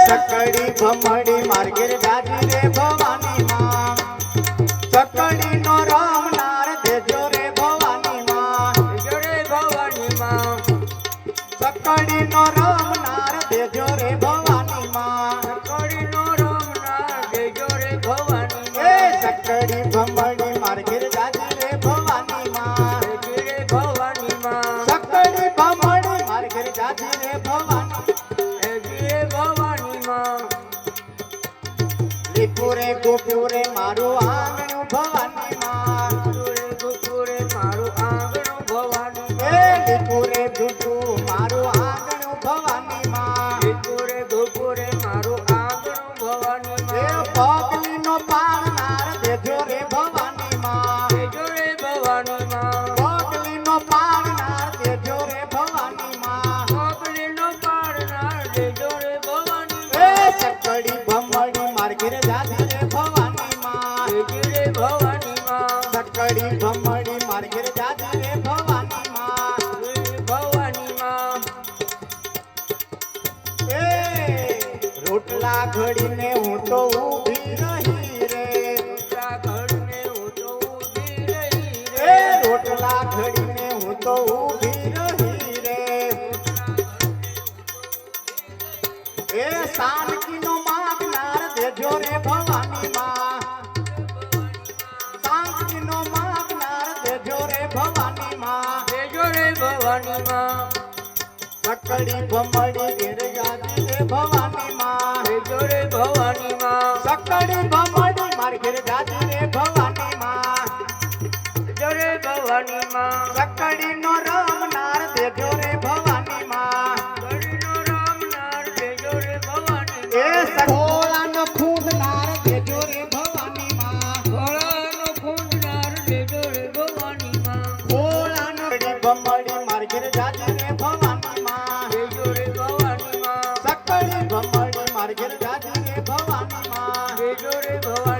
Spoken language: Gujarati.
सकड़ी भमड़ी मार्गेर जाजी रे भवानी मां सकड़ी नो राम नार देजो रे भवानी मां देजो रे भवानी मां सकड़ी नो राम नार देजो रे भवानी मां सकड़ी नो राम नार देजो रे भवानी ए सकड़ी भमड़ी मार्गेर जाजी रे भवानी मां देजो रे भवानी मां सकड़ी भमड़ी मार्गेर जाजी रे भवानी देजो रे भवानी मां લીપુરે ગોપુરે મારું આંગણું ભવાની માં ગુરે ગુરે મારું આંગણું ભવાની એ લીપુરે જુટુ મારું આંગણું ભવાની માં ગુરે ગુરે મારું આંગણું ભવાની એ માં પગલીનો પાળનાર દેજો રે ભવાની માં દેજો રે ભવાની માં પગલીનો પાળનાર દેજો રે ભવાની માં મોગલીનો પાડનાર દેજો રે ભવાની એ સકડી ભમડી માર્ગીર જાજી રે ભવાની માં દેજો રે ભવાની માં સકડી ભમડી માર્ગીર જાજી રે ભવાની માં ભવાની માં એ રોટલા ઘડીને હું તો ઊભી રહી રે ઘરને હું તો ઊભી રહી એ રોટલા ઘડીને હું તો ઊભી રહી રે એ સાનકીનો માગનાર દેજો રે ભવાની માં સાનકીનો માગનાર દેજો રે ભવાની માં દેજો રે ભવાની માં સકડી ભમડી ઘેર જાજી રે ભવાની માં દેજો રે ભવાની માં સકડી ભમડી માર ઘેર જાજી રે ભવાની માં દેજો રે ભવાની માં સકડીનો રામ નાર દેજો રે ભવાની માં ઘડીનો રામ નાર દેજો રે ભવાની એ સકોલાનો ખૂંદનાર દેજો રે ભવાની માં ભોળાનો ખૂંદનાર દેજો રે ભવાની માં કોલાનો ભમડી માર ઘેર જાજી રે ભવાની માં દેજો રે ભવાની માં સકડી ભમડી માર ઘેર જાજી રે ભવાની માં દેજો રે ભવાની